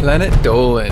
Planet Dolan.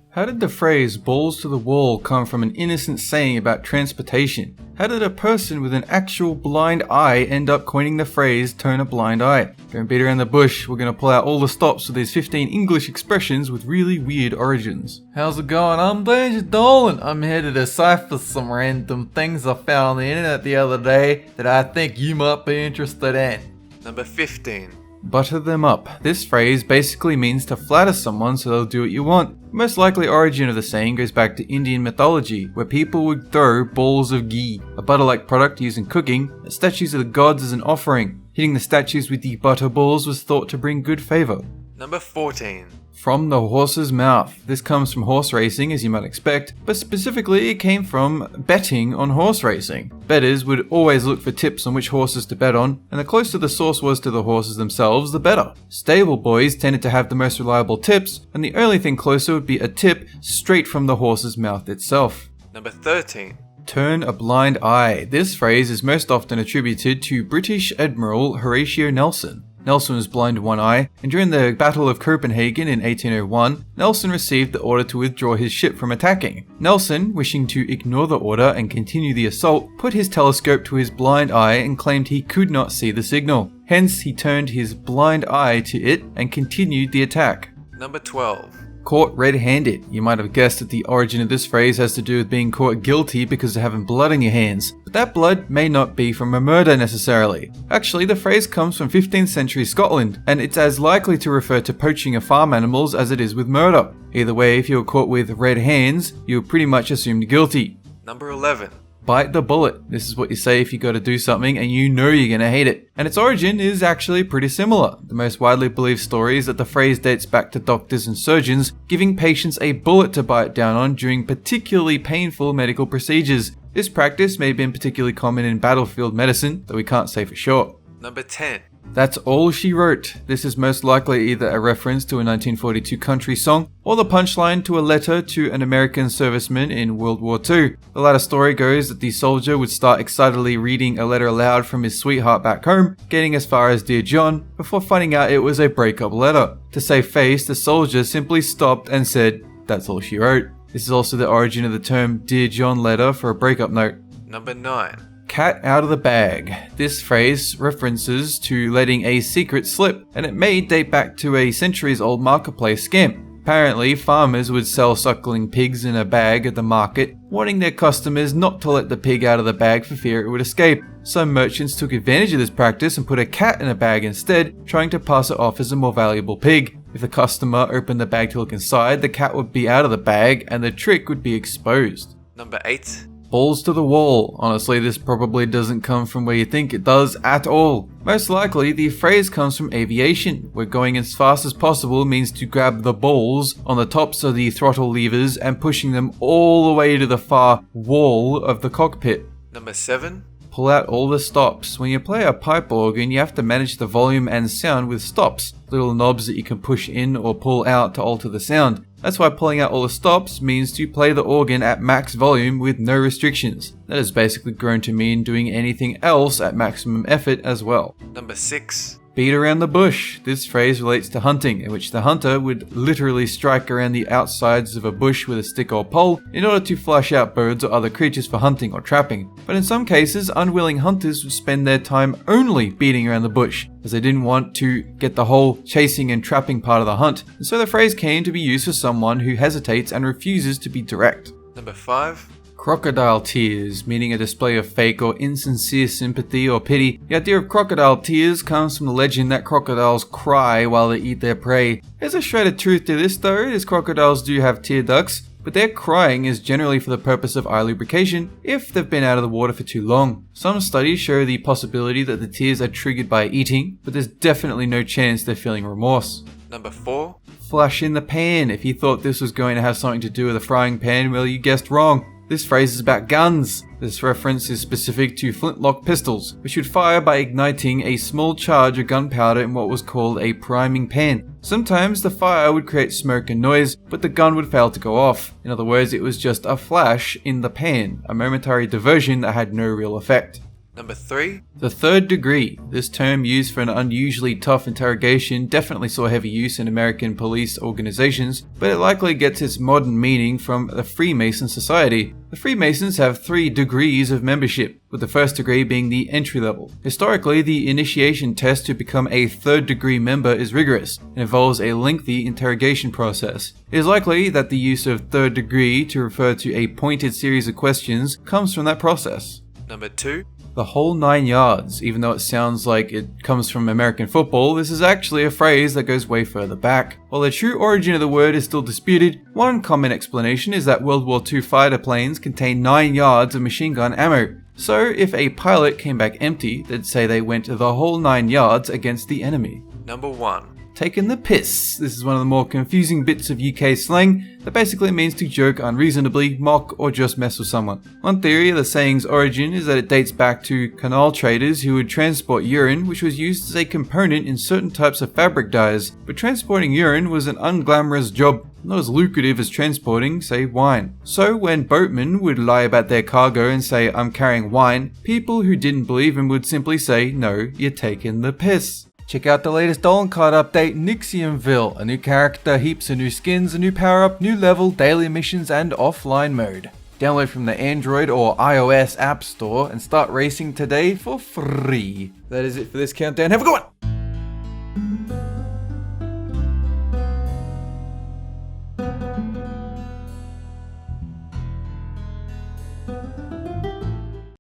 How did the phrase balls to the wall come from an innocent saying about transportation? How did a person with an actual blind eye end up coining the phrase turn a blind eye? Don't beat around the bush, we're going to pull out all the stops for these 15 English expressions with really weird origins. How's it going? I'm Planet Dolan. I'm here to decipher some random things I found on the internet the other day that I think you might be interested in. Number 15. Butter them up. This phrase basically means to flatter someone so they'll do what you want. The most likely origin of the saying goes back to Indian mythology, where people would throw balls of ghee, a butter-like product used in cooking, at statues of the gods as an offering. Hitting the statues with the butter balls was thought to bring good favour. Number 14. From the horse's mouth. This comes from horse racing, as you might expect, but specifically it came from betting on horse racing. Bettors would always look for tips on which horses to bet on, and the closer the source was to the horses themselves, the better. Stable boys tended to have the most reliable tips, and the only thing closer would be a tip straight from the horse's mouth itself. Number 13. Turn a blind eye. This phrase is most often attributed to British Admiral Horatio Nelson. Nelson was blind in one eye, and during the Battle of Copenhagen in 1801, Nelson received the order to withdraw his ship from attacking. Nelson, wishing to ignore the order and continue the assault, put his telescope to his blind eye and claimed he could not see the signal. Hence, he turned his blind eye to it and continued the attack. Number 12. Caught red-handed. You might have guessed that the origin of this phrase has to do with being caught guilty because of having blood on your hands, but that blood may not be from a murder necessarily. Actually, the phrase comes from 15th century Scotland, and it's as likely to refer to poaching of farm animals as it is with murder. Either way, if you were caught with red hands, you were pretty much assumed guilty. Number 11. Bite the bullet. This is what you say if you got to do something and you know you're going to hate it. And its origin is actually pretty similar. The most widely believed story is that the phrase dates back to doctors and surgeons giving patients a bullet to bite down on during particularly painful medical procedures. This practice may have been particularly common in battlefield medicine, though we can't say for sure. Number 10. That's all she wrote. This is most likely either a reference to a 1942 country song or the punchline to a letter to an American serviceman in World War II. The latter story goes that the soldier would start excitedly reading a letter aloud from his sweetheart back home, getting as far as Dear John, before finding out it was a breakup letter. To save face, the soldier simply stopped and said, "That's all she wrote." This is also the origin of the term Dear John letter for a breakup note. Number 9. Cat out of the bag. This phrase references to letting a secret slip, and it may date back to a centuries-old marketplace scam. Apparently, farmers would sell suckling pigs in a bag at the market, warning their customers not to let the pig out of the bag for fear it would escape. Some merchants took advantage of this practice and put a cat in a bag instead, trying to pass it off as a more valuable pig. If the customer opened the bag to look inside, the cat would be out of the bag and the trick would be exposed. Number 8. Balls to the wall. Honestly, this probably doesn't come from where you think it does at all. Most likely, the phrase comes from aviation, where going as fast as possible means to grab the balls on the tops of the throttle levers and pushing them all the way to the far wall of the cockpit. Number 7. Pull out all the stops. When you play a pipe organ, you have to manage the volume and sound with stops, little knobs that you can push in or pull out to alter the sound. That's why pulling out all the stops means to play the organ at max volume with no restrictions. That has basically grown to mean doing anything else at maximum effort as well. Number 6. Beat around the bush. This phrase relates to hunting, in which the hunter would literally strike around the outsides of a bush with a stick or pole in order to flush out birds or other creatures for hunting or trapping. But in some cases, unwilling hunters would spend their time only beating around the bush, as they didn't want to get the whole chasing and trapping part of the hunt. And so the phrase came to be used for someone who hesitates and refuses to be direct. Number 5. Crocodile tears, meaning a display of fake or insincere sympathy or pity. The idea of crocodile tears comes from the legend that crocodiles cry while they eat their prey. There's a shred of truth to this though, as crocodiles do have tear ducts, but their crying is generally for the purpose of eye lubrication if they've been out of the water for too long. Some studies show the possibility that the tears are triggered by eating, but there's definitely no chance they're feeling remorse. Number 4. Flash in the pan. If you thought this was going to have something to do with a frying pan, well, you guessed wrong. This phrase is about guns. This reference is specific to flintlock pistols, which would fire by igniting a small charge of gunpowder in what was called a priming pan. Sometimes the fire would create smoke and noise, but the gun would fail to go off. In other words, it was just a flash in the pan, a momentary diversion that had no real effect. Number 3. The third degree. This term, used for an unusually tough interrogation, definitely saw heavy use in American police organizations, but it likely gets its modern meaning from the Freemason Society. The Freemasons have 3 degrees of membership, with the first degree being the entry level. Historically, the initiation test to become a third degree member is rigorous and involves a lengthy interrogation process. It is likely that the use of third degree to refer to a pointed series of questions comes from that process. Number 2. The whole 9 yards. Even though it sounds like it comes from American football, this is actually a phrase that goes way further back. While the true origin of the word is still disputed, one common explanation is that World War II fighter planes contained 9 yards of machine gun ammo. So if a pilot came back empty, they'd say they went the whole 9 yards against the enemy. Number 1. Taking the piss. This is one of the more confusing bits of UK slang that basically means to joke unreasonably, mock, or just mess with someone. One theory of the saying's origin is that it dates back to canal traders who would transport urine, which was used as a component in certain types of fabric dyes. But transporting urine was an unglamorous job, not as lucrative as transporting, say, wine. So when boatmen would lie about their cargo and say, "I'm carrying wine," people who didn't believe him would simply say, "No, you're taking the piss." Check out the latest DOLAN KART update, Nixiumville. A new character, heaps of new skins, a new power-up, new level, daily missions, and offline mode. Download from the Android or iOS App Store and start racing today for free. That is it for this countdown. Have a good one!